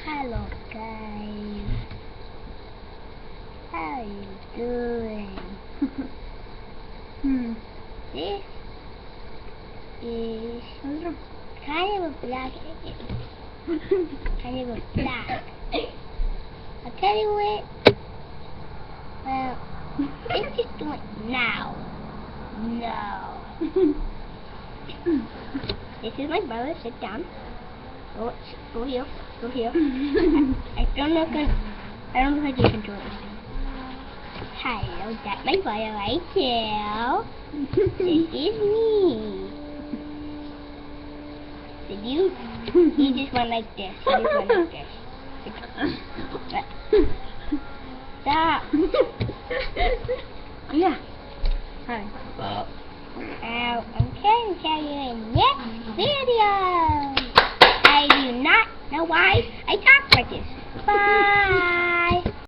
Hello guys, how you doing? This is kind of a black kind of a black. I'll tell you what, well, let's just do it now. No. This is my brother, sit down. Go here. Go here. I don't know if I can control this thing. Hello, that's my brother right there. This is me. Did you? You just went like this. You just went like this. Stop. Yeah. Hi. I'm going to tell you in next video. I do not know why I